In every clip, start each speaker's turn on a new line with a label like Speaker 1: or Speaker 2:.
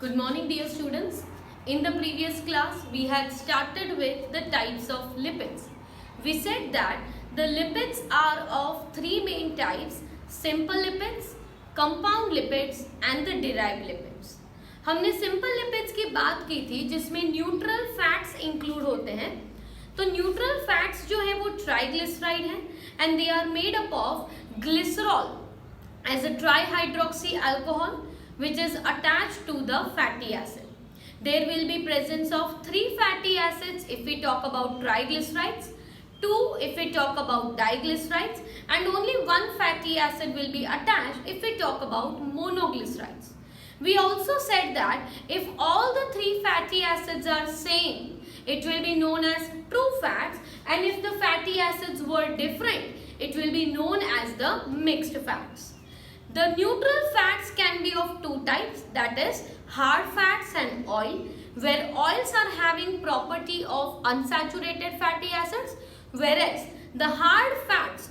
Speaker 1: Good morning, dear students. In the previous class, we had started with the types of lipids. We said that the lipids are of three main types: simple lipids, compound lipids and the derived lipids. हमने simple lipids की बात की थी जिसमें neutral fats include होते हैं. तो neutral fats जो है वो ट्राइग्लिसराइड हैं and they are made up of glycerol as a trihydroxy alcohol which is attached to the fatty acid. There will be presence of 3 fatty acids if we talk about triglycerides, 2 if we talk about diglycerides, and only 1 fatty acid will be attached if we talk about monoglycerides. We also said that if all the 3 fatty acids are same, it will be known as true fats, and if the fatty acids were different, it will be known as the mixed fats. The neutral fats can be of two types, that is hard fats and oil, where oils are having property of unsaturated fatty acids, whereas the hard fats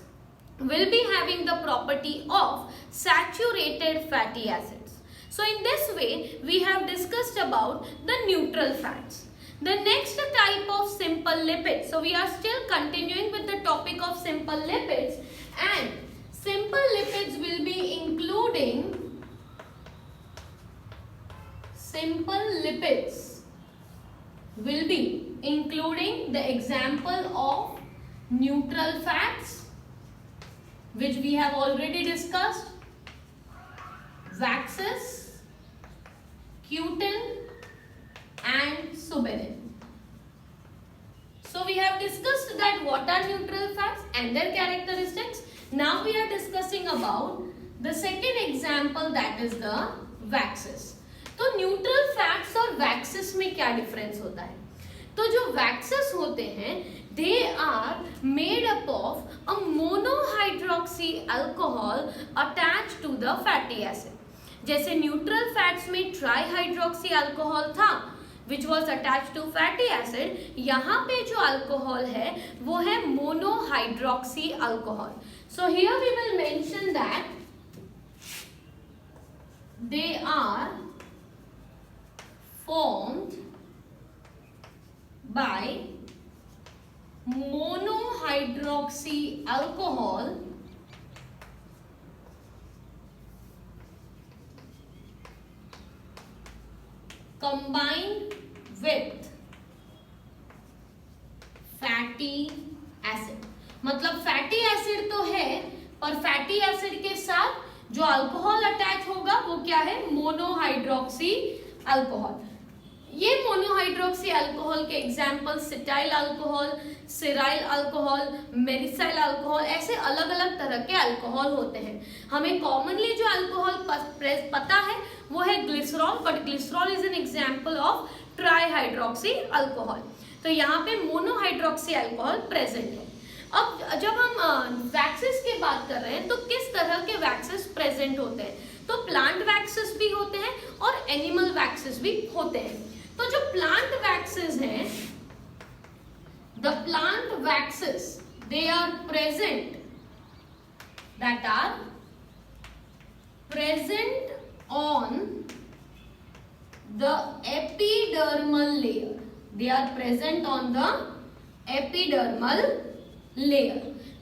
Speaker 1: will be having the property of saturated fatty acids. So in this way, we have discussed about the neutral fats. The next type of simple lipids. So we are still continuing with the topic of simple lipids, and simple lipids will be including the example of neutral fats, which we have already discussed, waxes, cutin and suberin. So we have discussed that what are neutral fats and their characteristics. Now we are discussing about the second example, that is the waxes. तो neutral fats और waxes में क्या difference होता है? तो जो waxes होते हैं they are made up of a monohydroxy alcohol attached to the fatty acid. जैसे न्यूट्रल फैट्स में ट्राईहाइड्रोक्सी अल्कोहल था which was attached to fatty acid, यहाँ पे जो अल्कोहल है वो है monohydroxy alcohol. So here we will mention that they are formed by monohydroxy alcohol combined with fatty acid. मतलब फैटी एसिड तो है पर फैटी एसिड के साथ जो अल्कोहल अटैच होगा वो क्या है? Monohydroxy alcohol. ये मोनोहाइड्रोक्सी अल्कोहल के example cetyl alcohol, ceryl alcohol, myricyl alcohol, ऐसे अलग अलग तरह के अल्कोहल होते हैं. हमें कॉमनली जो अल्कोहल पता है वो है glycerol, but glycerol is an example of trihydroxy alcohol. तो यहाँ पे मोनोहाइड्रोक्सी अल्कोहल प्रेजेंट है. अब जब हम वैक्सेस की बात कर रहे हैं तो किस तरह के वैक्सेस प्रेजेंट होते हैं? तो प्लांट वैक्सेस भी होते हैं और एनिमल वैक्सेस भी होते हैं. तो जो प्लांट वैक्सेस हैं, the plant waxes they are present, that are present on the epidermal layer. They are present on the epidermal layer.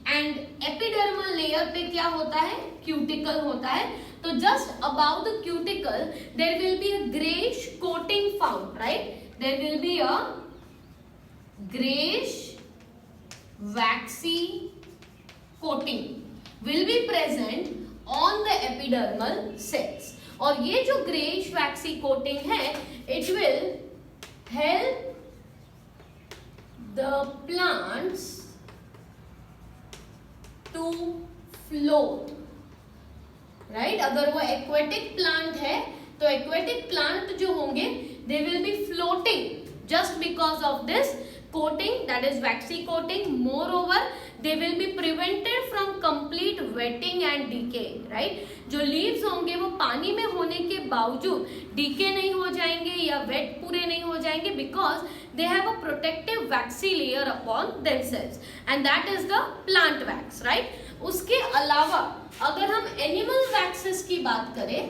Speaker 1: And epidermal layer पे क्या होता है? क्यूटिकल होता है. तो just about the cuticle there will be a greyish coating found, right? There will be a greyish waxy coating will be present on the epidermal cells. और ये जो ग्रेइश वैक्सी कोटिंग है, it will help the plants to float, right? अगर वो aquatic plant है तो aquatic plant जो होंगे they will be floating just because of this coating, that is waxy coating. Moreover, they will be prevented from complete wetting and decaying, right? जो leaves होंगे वो पानी में होने के बावजूद decay नहीं हो जाएंगे या wet पूरे नहीं हो जाएंगे because they have a protective waxy layer upon themselves, and that is the plant wax, right? उसके अलावा अगर हम animal waxes की बात करें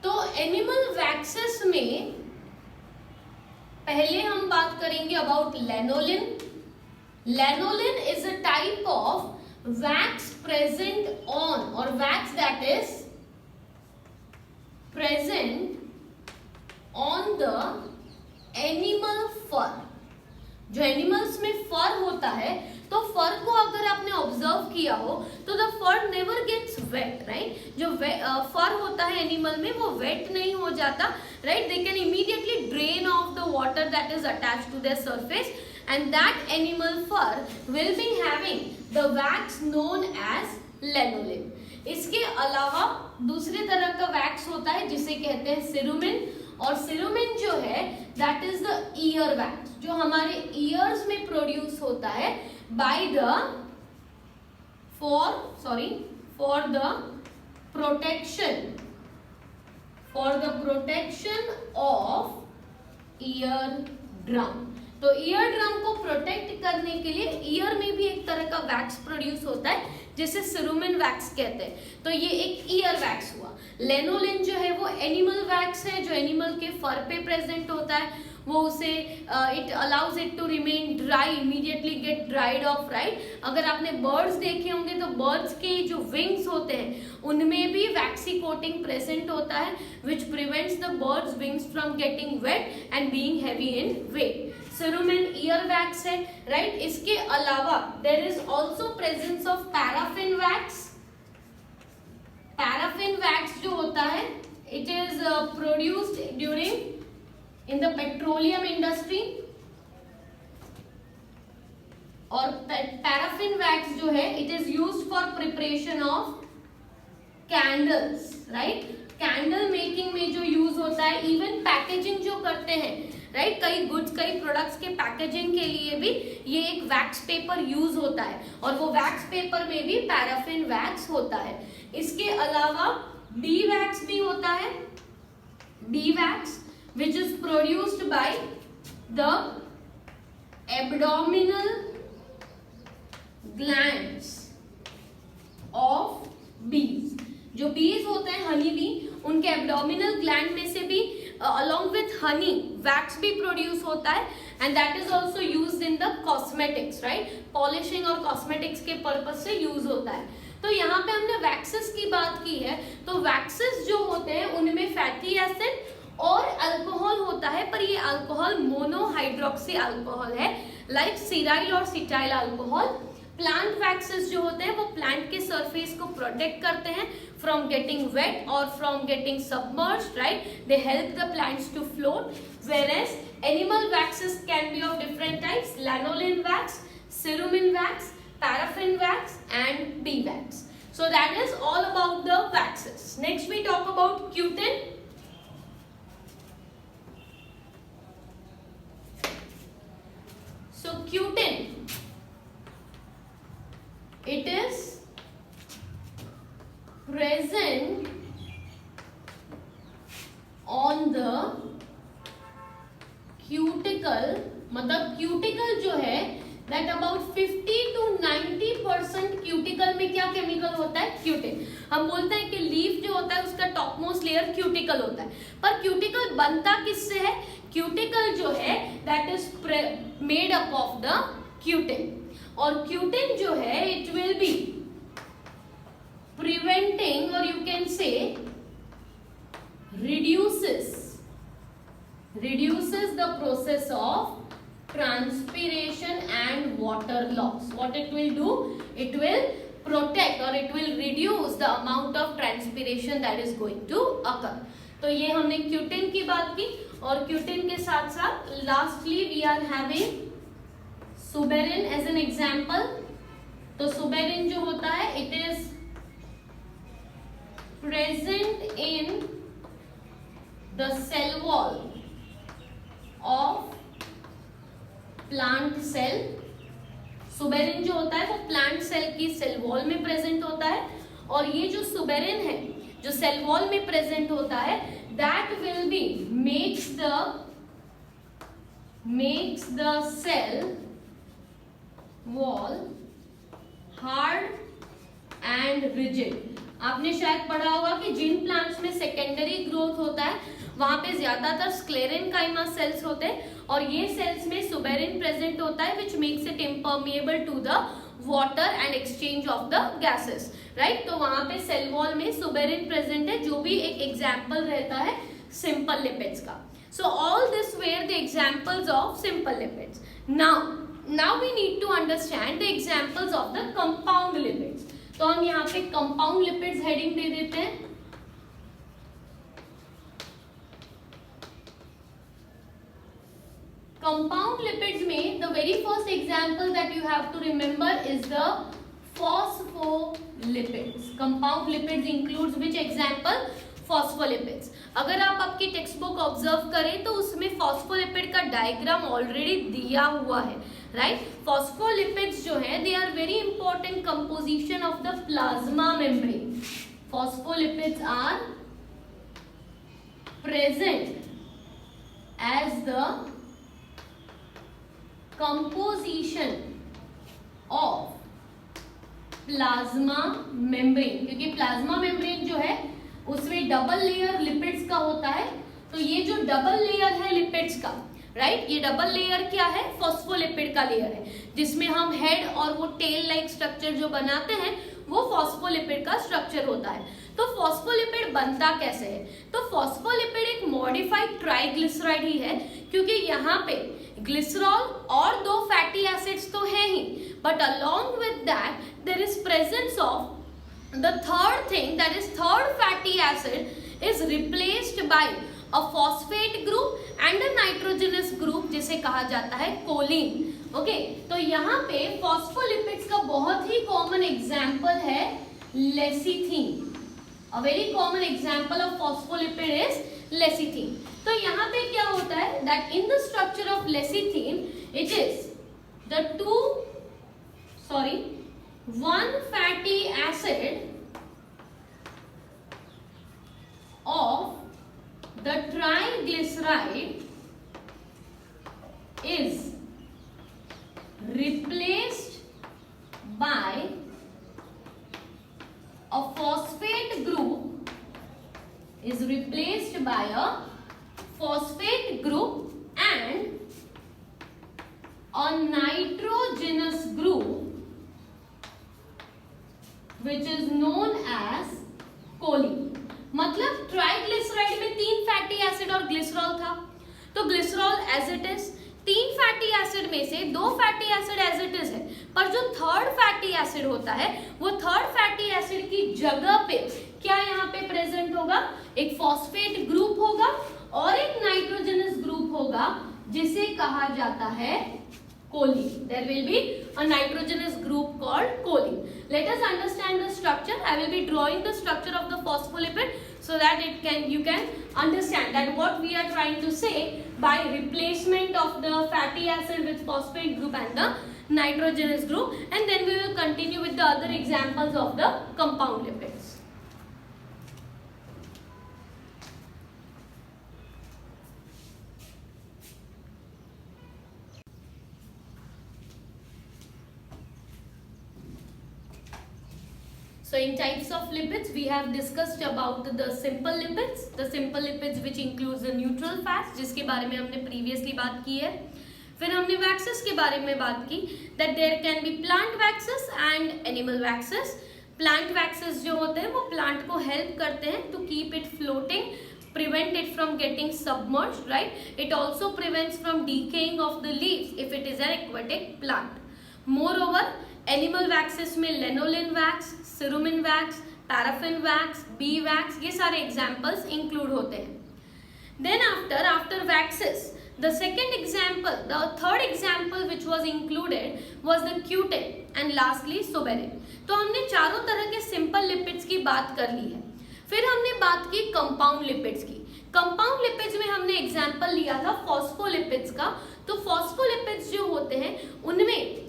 Speaker 1: तो एनिमल वैक्सेस में पहले हम बात करेंगे about lanolin. Lanolin is a type of wax present on और wax that is present on the animal fur. जो एनिमल्स में फर होता है, तो फर को अगर आपने ऑब्जर्व किया हो तो the fur never gets wet, right. जो फर होता है एनिमल में वो वेट नहीं हो जाता, right. They can immediately drain off the water that is attached to their surface and that animal fur will be having the wax known as lanolin. इसके अलावा दूसरे तरह का वैक्स होता है जिसे कहते हैं सिरुमिन. और सिरुमिन जो है that is the ear wax, जो हमारे ईयर्स में प्रोड्यूस होता है by the for the protection of ear drum. तो ईयर ड्रम को प्रोटेक्ट करने के लिए ईयर में भी एक तरह का वैक्स प्रोड्यूस होता है जिसे सिरुमिन वैक्स कहते हैं. तो ये एक ईयर वैक्स हुआ. लेनोलिन जो है वो एनिमल वैक्स है जो एनिमल के फर पे प्रेजेंट होता है. वो उसे it allows it to remain dry, immediately get dried off, right. अगर आपने बर्ड्स देखे होंगे तो बर्ड्स के जो विंग्स होते हैं उनमें भी वैक्सी कोटिंग प्रेजेंट होता है which prevents the birds wings from getting wet and being heavy in weight. Cerumen ear wax है, राइट. इसके अलावा there is also presence of paraffin wax. Paraffin wax जो होता है it is produced during in the petroleum industry. और paraffin wax जो है it is used for preparation of candles, right. Candle making में जो यूज होता है, इवन पैकेजिंग जो करते हैं, राइट. कई गुड्स, कई प्रोडक्ट्स के पैकेजिंग के लिए भी ये एक वैक्स पेपर यूज होता है और वो वैक्स पेपर में भी पैराफिन वैक्स होता है. इसके अलावा बी वैक्स भी होता है. B wax which is produced by the abdominal glands of bees. जो bees होते हैं हनी बी, उनके एब्डोमिनल ग्लैंड में से भी along with honey wax भी प्रोड्यूस होता है and that is also used in the cosmetics, right. Polishing और कॉस्मेटिक्स के पर्पज से यूज होता है. तो यहाँ पे हमने वैक्सेस की बात की है. तो वैक्सेस जो होते हैं उनमें फैटी एसिड और अल्कोहल होता है, पर ये अल्कोहल मोनोहाइड्रोक्सी अल्कोहल है, लाइक सिराइल और सिटाइल अल्कोहल. प्लांट वैक्सेस जो होते हैं वो प्लांट के सरफेस को प्रोटेक्ट करते हैं फ्रॉम गेटिंग वेट और from getting submerged, right. They help the plants to float. Whereas animal waxes can be of different types. Lanolin wax, cerumen wax, paraffin wax and bee wax. So that is all about the waxes. Next we talk about cutin. So cutin, it is present on the cuticle. मतलब cuticle जो है that about 50 to 90% cuticle में क्या chemical होता है, cutin. हम बोलते हैं कि लीफ जो होता है उसका टॉप मोस्ट लेयर क्यूटिकल होता है, पर क्यूटिकल बनता किससे है. क्यूटिकल जो है that is made up of the cutin. और क्यूटिन जो है इट विल बी प्रिवेंटिंग और you can say reduces the process of transpiration and water loss. What it will do, it will protect or it will reduce the amount of transpiration that is going to occur. तो ये हमने cutin की बात की. और cutin के साथ साथ lastly we are having suberin as an example. तो सुबेरिन जो होता है it is present in the cell wall of plant cell. Suberin जो होता है वो प्लांट सेल की सेल वॉल में प्रेजेंट होता है. और ये जो सुबेरिन है जो सेल वॉल में प्रेजेंट होता है that will be makes the cell wall hard and rigid. आपने शायद पढ़ा होगा कि जिन प्लांट्स में सेकेंडरी ग्रोथ होता है वहां पे ज्यादातर स्क्लेरेनकाइमा सेल्स होते हैं और ये सेल्स में सुबेरिन प्रेजेंट होता है which makes it impermeable to the water and exchange of the gases, right. तो वहां पे सेल वॉल में सुबेरिन प्रेजेंट है जो भी एक एग्जाम्पल रहता है सिंपल लिपिड्स का। So all this were the examples of simple lipids. Now we need to understand the examples of the compound lipids. तो हम यहाँ पे कंपाउंड लिपिड्स हेडिंग दे देते हैं। Compound lipids में the very first example that you have to remember is the phospholipids. Compound lipids includes which example? Phospholipids. अगर आप आपकी टेक्स्ट बुक ऑब्जर्व करें तो उसमें फॉस्फोलिपिड का डायग्राम ऑलरेडी दिया हुआ है, राइट। फॉस्फोलिपिड्स जो है they are very important composition of the plasma membrane. Phospholipids are present as the composition of plasma membrane, क्योंकि प्लाज्मा मेम्ब्रेन जो है उसमें डबल लेयर लिपिड्स का होता है। तो ये जो डबल लेयर है लिपिड्स का, राइट, ये डबल लेयर क्या है? फॉस्फोलिपिड का लेयर है, जिसमें हम हेड और वो टेल लाइक स्ट्रक्चर जो बनाते हैं वो फॉस्फोलिपिड का स्ट्रक्चर होता है। तो फॉस्फोलिपिड बनता कैसे है? तो फॉस्फोलिपिड एक मॉडिफाइड ट्राइग्लिसराइड ही है, क्योंकि यहाँ पे ग्लिसरॉल और दो फैटी एसिड्स तो है ही, but along with that there is presence of the third thing, that is third fatty acid is replaced by a phosphate group and a nitrogenous group जिसे कहा जाता है कोलिन। ओके, तो यहाँ पे फॉस्फोलिपिड्स का बहुत ही कॉमन एग्जाम्पल है lecithin. A very common example of phospholipid is lecithin. तो यहाँ पे क्या होता है that in the structure of lecithin it is the one fatty acid of the triglyceride is replaced by a phosphate group, and a nitrogenous group which is known as choline। मतलब triglyceride में 3 fatty acid और glycerol था, तो glycerol as it is, 3 fatty acid में से 2 fatty acid as it is है, पर जो थर्ड फैटी एसिड होता है वो थर्ड फैटी एसिड की जगह पे क्या यहाँ पे प्रेजेंट होगा? एक फॉस्फेट ग्रुप होगा और एक नाइट्रोजनस ग्रुप होगा जिसे कहा जाता है choline. There will be a nitrogenous group called choline. Let us understand the structure. I will be drawing the structure of the phospholipid so that you can understand that what we are trying to say by replacement of the fatty acid with phosphate group and the nitrogenous group, and then we will continue with the other examples of the compound lipids. So in types of lipids we have discussed about the simple lipids which includes the neutral fats जिसके बारे में हमने previously बात की है। फिर हमने waxes के बारे में बात की that there can be plant waxes and animal waxes। plant waxes जो होते हैं वो plant को help करते हैं to keep it floating, prevent it from getting submerged, right? It also prevents from decaying of the leaves if it is an aquatic plant. Moreover, animal waxes में lanolin wax, cerumen wax, paraffin wax, bee wax, ये सारे examples include होते हैं। Then after waxes the second example, the third example which was included was the Q10 and lastly suberin। तो हमने चारों तरह के सिंपल लिपिड्स की बात कर ली है। फिर हमने बात की कंपाउंड लिपिड्स की। कंपाउंड लिपिड्स में हमने एग्जाम्पल लिया था फॉस्फोलिपिड्स का। तो फॉस्फोलिपिड्स जो होते हैं उनमें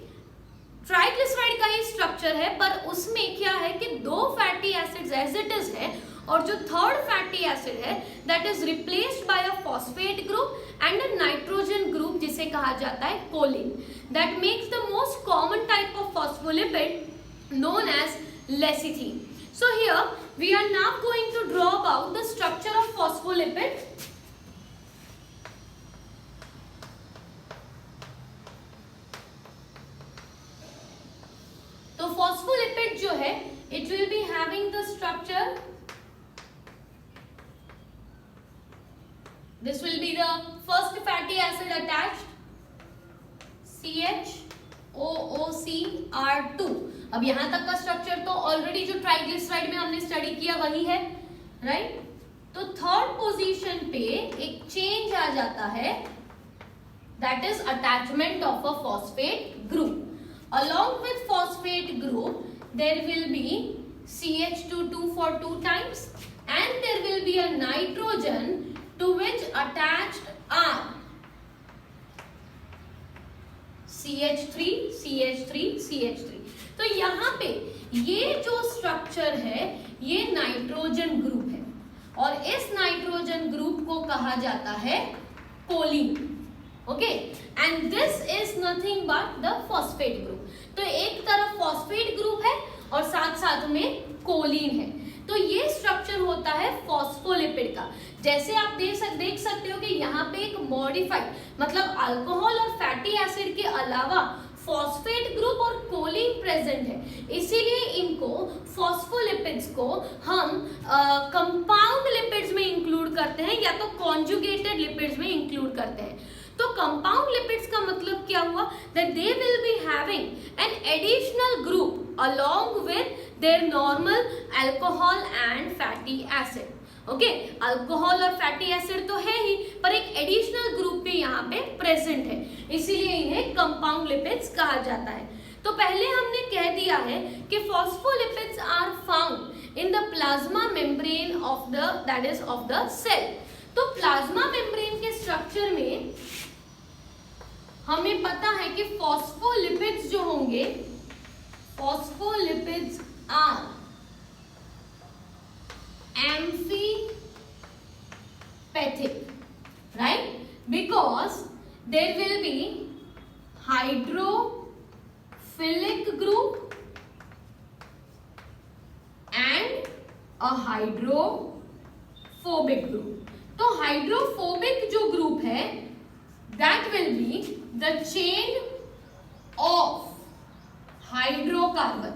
Speaker 1: ट्राइग्लिसराइड का ही स्ट्रक्चर है, पर उसमें क्या है कि 2 fatty acids as it is है और जो थर्ड फैटी एसिड है that is replaced by a phosphate group and a nitrogen group जिसे कहा जाता है choline. That makes the most common type of phospholipid known as lecithin. So here we are now going to draw about the structure of phospholipid. तो phospholipid जो है, it will be having the structure. This will be the first fatty acid attached, CHOOCR2. अब यहां तक का structure तो already जो triglyceride में हमने स्टडी किया वही है, राइट? तो थर्ड पोजीशन पे एक चेंज आ जाता है, that is attachment of a phosphate group. Along with phosphate group, there will be CH2 for 2 times, and there will be a nitrogen to which attached are CH3, CH3, CH3. तो यहाँ पे ये जो structure है ये nitrogen group है और इस नाइट्रोजन ग्रुप को कहा जाता है choline. Okay, and this is nothing but the phosphate group. तो एक तरफ फॉस्फेट ग्रुप है और साथ साथ में कोलिन है. तो ये स्ट्रक्चर होता है फॉस्फोलिपिड का. जैसे आप देख सकते हो कि यहाँ पे एक मॉडिफाइड मतलब अल्कोहल और फैटी एसिड के अलावा फॉस्फेट ग्रुप और कोलिन प्रेजेंट है, इसीलिए इनको फॉस्फोलिपिड्स को हम कंपाउंड लिपिड्स में इंक्लूड करते हैं या तो कॉन्जुगेटेड लिपिड्स में इंक्लूड करते हैं. तो कंपाउंड लिपिड्स का मतलब क्या हुआ, that they will be having an additional group along with their normal alcohol and fatty acid. Okay, alcohol और फैटी एसिड तो है ही, पर एक एडिशनल ग्रुप भी यहाँ पे प्रेजेंट है, इसीलिए इन्हें कंपाउंड लिपिड्स कहा जाता है. तो पहले हमने कह दिया है कि phospholipids are found in the plasma membrane of the that is of the cell. तो प्लाज्मा मेम्ब्रेन के स्ट्रक्चर में हमें पता है कि फॉस्फोलिपिड्स जो होंगे, phospholipids are amphipathic, right? Because there will be hydrophilic group and a hydrophobic group. तो हाइड्रोफोबिक जो ग्रुप है that will be the chain of hydrocarbon.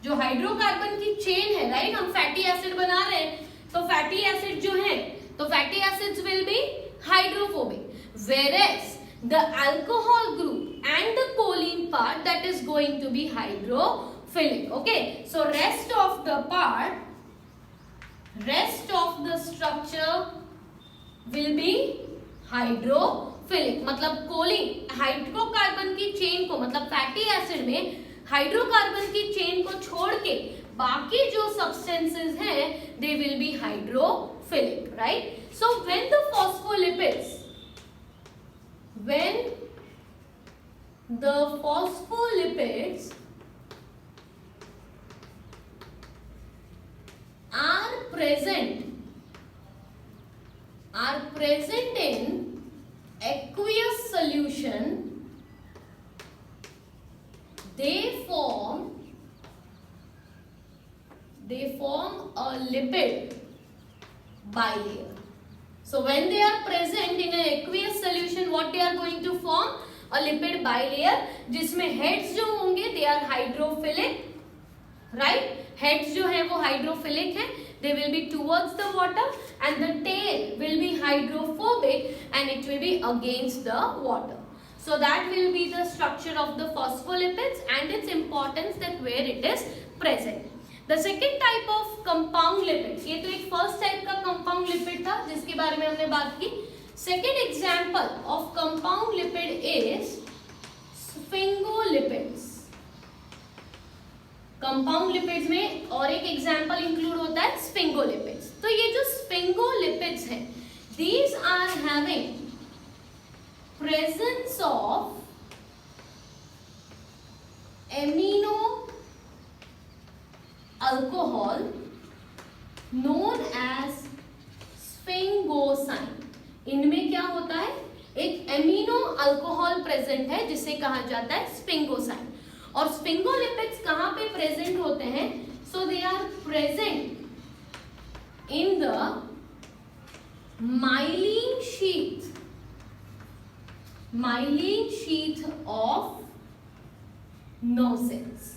Speaker 1: जो हाइड्रोकार्बन की चेन है, राइट, हम फैटी एसिड बना रहे हैं तो फैटी एसिड जो है तो fatty acids will be hydrophobic, whereas the alcohol group and the choline part that is going to be hydrophilic. Okay, so rest of the structure will be hydrophilic. मतलब Colin hydrocarbon की chain को मतलब fatty acid में hydrocarbon की chain को छोड़ के बाकी जो सब्सटेंसेस हैं they will be hydrophilic, right? So when the phospholipids are present in aqueous solution, they form a lipid bilayer. So when they are present in an aqueous solution, what they are going to form? A lipid bilayer, जिसमें heads जो होंगे they are hydrophilic, right? Heads जो है वो hydrophilic है, they will be towards the water, and the tail will be hydrophobic and it will be against the water. So that will be the structure of the phospholipids and its importance, that where it is present. The second type of compound lipids, ये तो एक first type का compound lipid था जिसके बारे में हमने बात की. Second example of compound lipid is sphingolipids. Compound lipids में और एक एग्जांपल इंक्लूड होता है स्फिंगोलिपिड्स. तो ये जो स्फिंगोलिपिड्स हैं, these are having presence of amino alcohol known as sphingosine. इनमें क्या होता है, एक एमिनो अल्कोहल प्रेजेंट है जिसे कहा जाता है स्फिंगोसाइन. और स्फिंगोलिपिड्स कहाँ पे प्रेजेंट होते हैं? So they are present in the myelin sheath of nerve cells.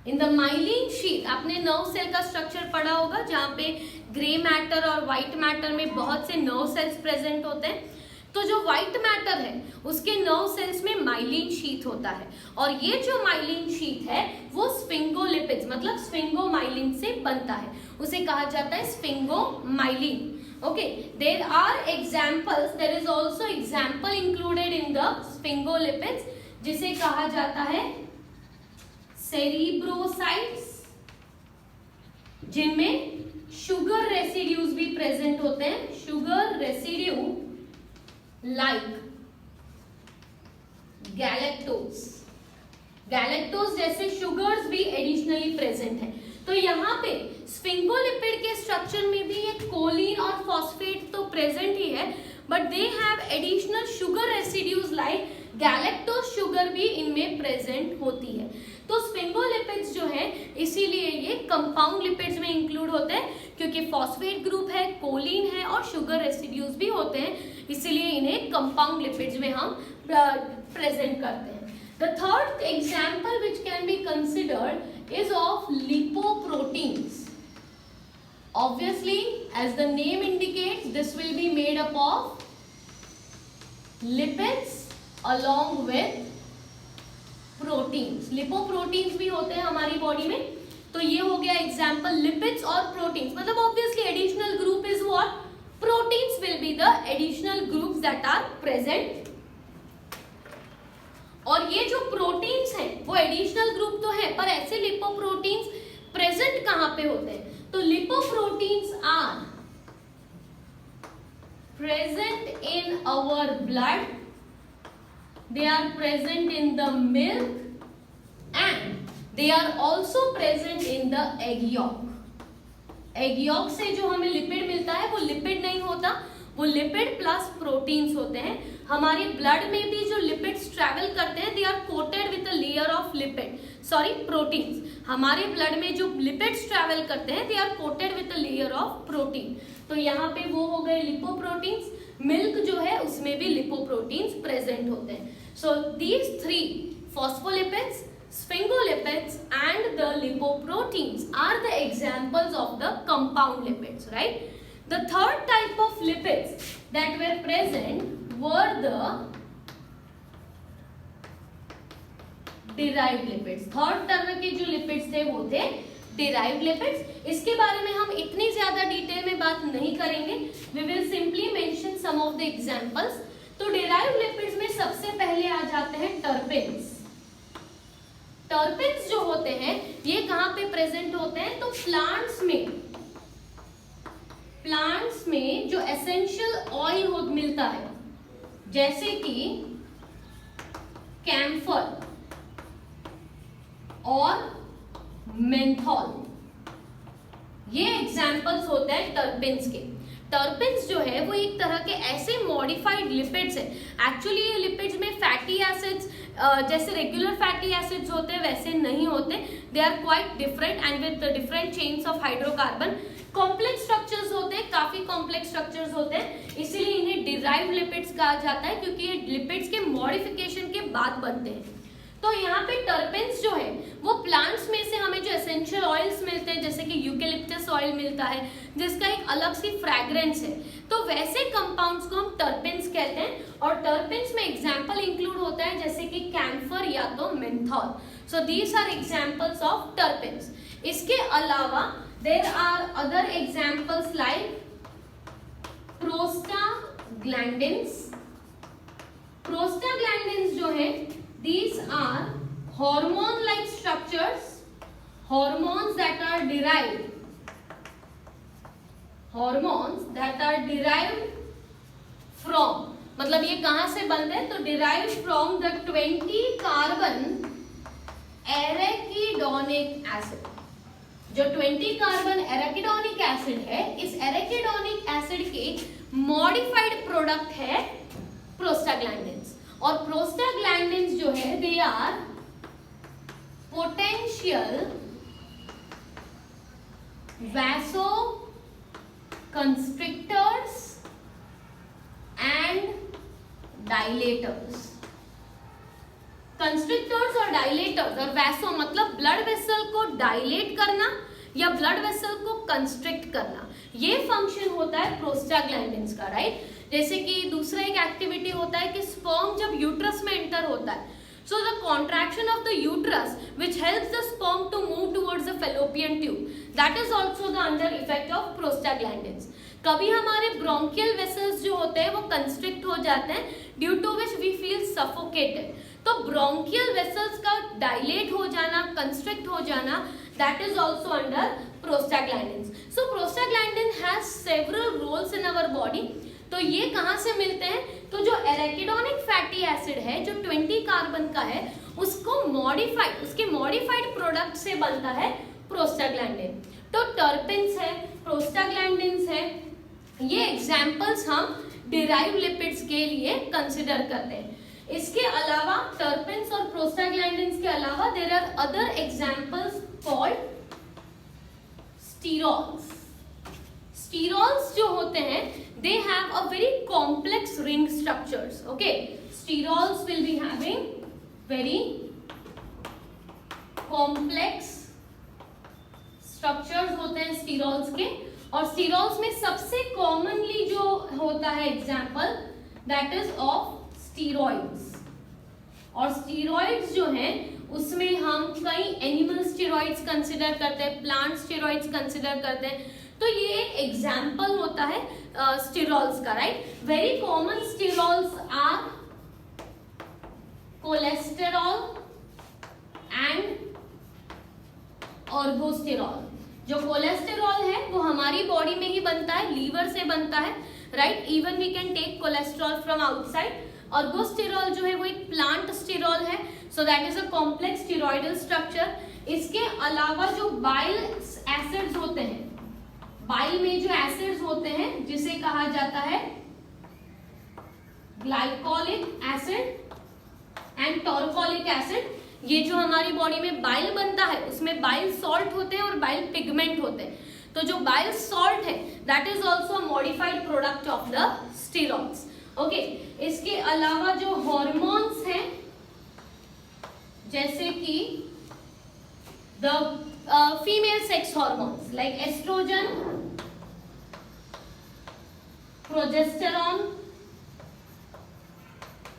Speaker 1: In the myelin sheath, आपने नर्व सेल का स्ट्रक्चर पढ़ा होगा जहाँ पे ग्रे मैटर और व्हाइट मैटर में बहुत से नर्व सेल्स प्रेजेंट होते हैं. तो जो व्हाइट मैटर है उसके नर्व सेल्स में माइलिन शीट होता है, और ये जो माइलिन शीट है वो स्फिंगोलिपिड्स मतलब स्फिंगोमाइलिन से बनता है, उसे कहा जाता है sphingomyelin. Okay, there are examples. There is also example included in the sphingolipids, जिसे कहा जाता है सेरिब्रोसाइट्स, जिनमें शुगर रेसिड्यूज भी प्रेजेंट होते हैं. शुगर रेसिड्यू लाइक गैलेक्टोज जैसे शुगर्स भी एडिशनली प्रेजेंट है. तो यहाँ पे स्फिंगोलिपिड के स्ट्रक्चर में भी ये कोलिन और फॉस्फेट तो प्रेजेंट ही है, but they have additional sugar residues like galactose sugar भी इनमें प्रेजेंट होती है. तो स्फिंगोलिपिड्स जो है इसीलिए ये कंपाउंड लिपिड्स में इंक्लूड होते हैं, क्योंकि फॉस्फेट ग्रुप है, कोलिन है और शुगर रेसिड्यूज भी होते हैं, इसीलिए इन्हें कंपाउंड लिपिड्स में हम प्रेजेंट करते हैं. The third example which can be considered is of lipoproteins. Obviously, as the name indicates, this will be made up of lipids along with proteins. Lipoproteins भी होते हैं हमारी बॉडी में. तो ये हो गया एग्जाम्पल लिपिड्स और प्रोटीन्स. मतलब obviously additional group is what? Proteins will be the additional groups that are present. और ये जो प्रोटीन्स हैं वो एडिशनल ग्रुप तो है, पर ऐसे लिपोप्रोटीन्स प्रेजेंट कहां पे होते हैं? तो lipoproteins are present in our blood, they are present in the milk and they are also present in the egg yolk. egg yolk से जो हमें लिपिड मिलता है वो लिपिड नहीं होता, वो लिपिड प्लस प्रोटीन्स होते हैं. हमारे ब्लड में भी जो लिपिड्स ट्रैवल करते हैं they are coated with a layer of lipid, sorry proteins. हमारे ब्लड में जो लिपिड्स ट्रैवल करते हैं they are coated with a layer of protein. तो यहाँ पे वो हो गए लिपोप्रोटीन्स. मिल्क जो है उसमें भी लिपोप्रोटीन्स प्रेजेंट होते हैं. So these three phospholipids, sphingolipids and the lipoproteins are the examples of the compound lipids, right? The third type of lipids that were present were the derived lipids. Third तरह के जो lipids थे वो थे derived lipids. इसके बारे में हम इतनी ज्यादा डिटेल में बात नहीं करेंगे. We will simply mention some of the examples. तो derived lipids में सबसे पहले आ जाते हैं टर्पेन्स. टर्पेन्स जो होते हैं ये कहाँ पे प्रेजेंट होते हैं? तो प्लांट्स में जो एसेंशियल ऑयल मिलता है, जैसे कि कैम्फर और मेंथॉल, ये एग्जाम्पल्स होते हैं टर्पेन्स के. टर्पेन्स जो है वो एक तरह के ऐसे मॉडिफाइड लिपिड्स है. एक्चुअली ये लिपिड्स में फैटी एसिड्स जैसे रेगुलर फैटी एसिड्स होते हैं वैसे नहीं होते. They are quite different and with different chains of hydrocarbon. Complex structures होते हैं, काफी कॉम्प्लेक्स स्ट्रक्चर्स होते हैं, इसीलिए इन्हें डिराइव्ड लिपिड्स कहा जाता है, क्योंकि ये लिपिड्स के मॉडिफिकेशन के बाद बनते हैं. तो यहाँ पे टर्पेन्स जो है वो प्लांट्स में से हमें जो एसेंशियल ऑयल्स मिलते हैं, जैसे कि यूकेलिप्टस ऑयल मिलता है जिसका एक अलग सी फ्रैग्रेंस है, तो वैसे कंपाउंड्स को हम टर्पेन्स कहते हैं. और टर्पेन्स में एग्जाम्पल इंक्लूड होता है जैसे कि कैम्फर या तो menthol. So these are examples of terpenes. इसके अलावा there are other examples like prostaglandins. Prostaglandins जो है these are hormone-like structures, hormones that are derived from, मतलब ये कहाँ से बनते हैं? तो derived from the 20 carbon arachidonic acid. जो 20 कार्बन एराकिडोनिक एसिड है, इस एराकिडोनिक एसिड के मॉडिफाइड प्रोडक्ट है प्रोस्टाग्लैंडिन्स. और प्रोस्टाग्लैंडिन्स जो है they are potential constrictors and dilators. Constrictors और डायलेटर्स, और वैसो मतलब ब्लड वेसल को डायलेट करना या ब्लड वेसल को कंस्ट्रिक्ट करना, ये फंक्शन होता है प्रोस्टाग्लैंडिन्स का, राइट। जैसे कि दूसरा एक एक्टिविटी होता है कि स्पर्म जब यूट्रस में एंटर होता है, so the contraction of the uterus which helps the sperm to move towards the fallopian tube, that is also the under effect of prostaglandins. कभी हमारे bronchial vessels जो होते हैं वो constrict हो जाते हैं due to which we feel suffocated. तो bronchial vessels का dilate हो जाना, constrict हो जाना, that is also under prostaglandins. So prostaglandin has several roles in our body. तो ये कहाँ से मिलते हैं? तो जो एराकिडोनिक फैटी एसिड है जो 20 कार्बन का है, उसको मॉडिफाइड, उसके मॉडिफाइड प्रोडक्ट से बनता है प्रोस्टाग्लैंडिन। तो टर्पिन्स है, प्रोस्टाग्लैंडिन्स है, ये एग्जाम्पल्स हम डिराइव लिपिड्स के लिए कंसिडर करते हैं। इसके अलावा टर्पिन्स और प्रोस्टाग्लैंडिन्स के अलावा there are other examples called sterols. Sterols जो होते हैं they have a very complex ring structures. Okay, sterols will be having very complex structures होते हैं sterols के, और sterols में सबसे commonly जो होता है example that is of steroids। और steroids जो हैं उसमें हम कई animal steroids consider करते हैं, plant steroids consider करते हैं। तो ये एक एग्जाम्पल होता है स्टीरॉल्स का, right. Very common sterols are cholesterol and ergosterol. जो कोलेस्टेरॉल है वो हमारी बॉडी में ही बनता है, लीवर से बनता है, right. Even we can take cholesterol from outside. Ergosterol जो है वो एक प्लांट स्टीरॉल है, so that is a complex steroidal structure. इसके अलावा जो बाइल एसिड्स होते हैं, बाइल में जो एसिड्स होते हैं जिसे कहा जाता है ग्लाइकोलिक एसिड एंड टॉर्कोलिक एसिड, ये जो हमारी बॉडी में बाइल बनता है उसमें बाइल सॉल्ट होते हैं और बाइल पिगमेंट होते हैं। तो जो बाइल सॉल्ट है that is also modified product of the steroids. Okay, इसके अलावा जो हॉर्मोन्स हैं जैसे कि the female sex hormones like estrogen, progesterone,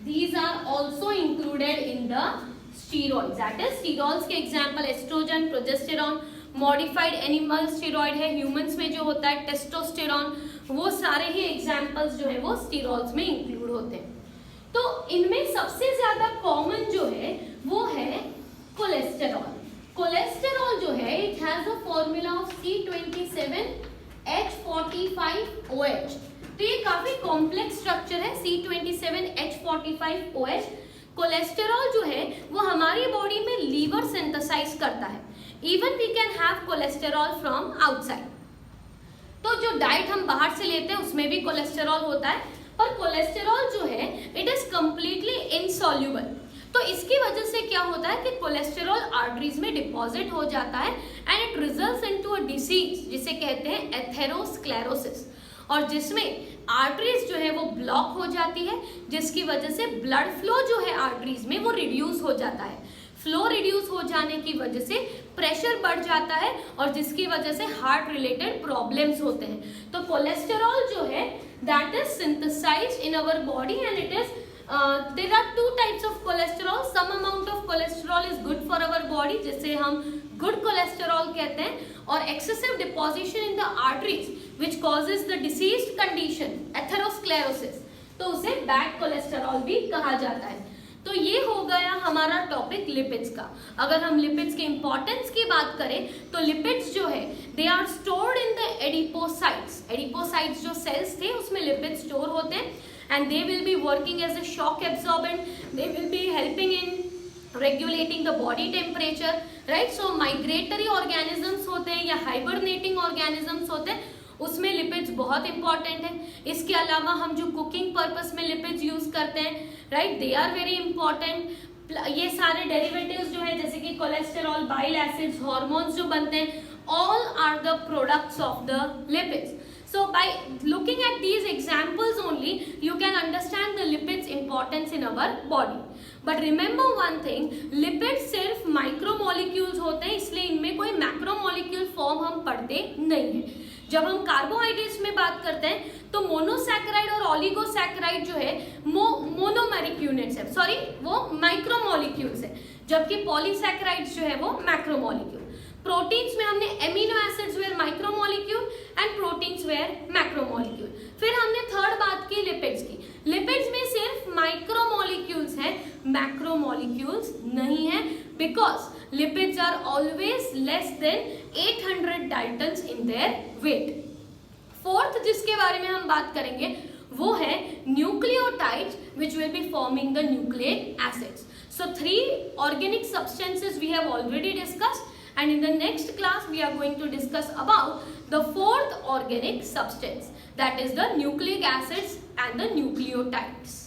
Speaker 1: these are also included in the steroids. That is steroids के example estrogen, progesterone, modified animal steroid है, humans में जो होता है testosterone, वो सारे ही examples जो है वो steroids में include होते हैं। तो इनमें सबसे ज्यादा common जो है वो है कोलेस्टेरॉल। कोलेस्टेरॉल जो है it has a formula of C27H45OH। तो ये काफी कॉम्प्लेक्स स्ट्रक्चर है C27H45OH। कोलेस्टेरॉल जो है वो हमारी बॉडी में लीवर सिंथेसाइज करता है। Even we can have cholesterol from outside. तो जो डाइट हम बाहर से लेते हैं उसमें भी कोलेस्टेरॉल होता है, पर कोलेस्टेरॉल जो है इट इज कंप्लीटली इनसॉल्युबल। तो इसकी वजह से क्या होता है कि कोलेस्टेरॉल आर्टरीज में डिपॉजिट हो जाता है and it results into a disease जिसे कहते हैं एथेरोस्क्लेरोसिस, और जिसमें आर्टरीज जो है वो ब्लॉक हो जाती है, जिसकी वजह से ब्लड फ्लो जो है आर्टरीज में वो रिड्यूस हो जाता है। फ्लो रिड्यूस हो जाने की वजह से प्रेशर बढ़ जाता है और जिसकी वजह से हार्ट रिलेटेड प्रॉब्लम्स होते हैं। तो कोलेस्टेरॉल जो है that is synthesised in our body and it is there are two types of cholesterol. Some amount of cholesterol is good for our body जिसे हम good cholesterol कहते हैं, और excessive deposition in the arteries which causes the diseased condition atherosclerosis, तो उसे bad cholesterol भी कहा जाता है। तो ये हो गया हमारा टॉपिक लिपिड्स का। अगर हम लिपिड्स के इंपॉर्टेंस की बात करें तो लिपिड्स जो है they are stored in the adipocytes. Adipocytes जो सेल्स थे उसमें लिपिड स्टोर होते हैं and they will be working as a shock absorbent. They will be helping in regulating the body temperature, right? So migratory organisms होते हैं या hibernating organisms होते हैं, उसमें लिपिड्स बहुत इंपॉर्टेंट है। इसके अलावा हम जो कुकिंग पर्पस में लिपिड्स यूज करते हैं, right, they are very important. ये सारे डेरिवेटिव्स जो है जैसे कि कोलेस्टेरॉल, बाइल एसिड्स, हार्मोन्स जो बनते हैं, all are the products of the lipids. So by looking at these examples only, you can understand the lipids importance in our body. But remember one thing, lipids सिर्फ micromolecules होते हैं, इसलिए इनमें कोई macromolecule form हम पढ़ते नहीं हैं. जब हम कार्बोहाइड्रेट्स में बात करते हैं तो मोनोसैकेराइड और ऑलिगोसैकेराइड जो है मोनोमेरिक यूनिट्स है, सॉरी वो माइक्रोमोलिक्यूल्स है, जबकि पॉलीसैकेराइड्स जो है वो मैक्रोमोलिक्यूल. प्रोटीन्स में हमने amino acids were micromolecule and proteins were macromolecule. फिर हमने थर्ड बात की लिपिड्स की. लिपिड्स में सिर्फ माइक्रोमोलिक्यूल्स हैं, मैक्रोमोलिक्यूल्स नहीं है, because lipids are always less than 800 Daltons in their weight. Fourth जिसके बारे में हम बात करेंगे वो है nucleotides which will be forming the nucleic acids. So 3 organic substances we have already discussed, and in the next class we are going to discuss about the 4th organic substance, that is the nucleic acids and the nucleotides.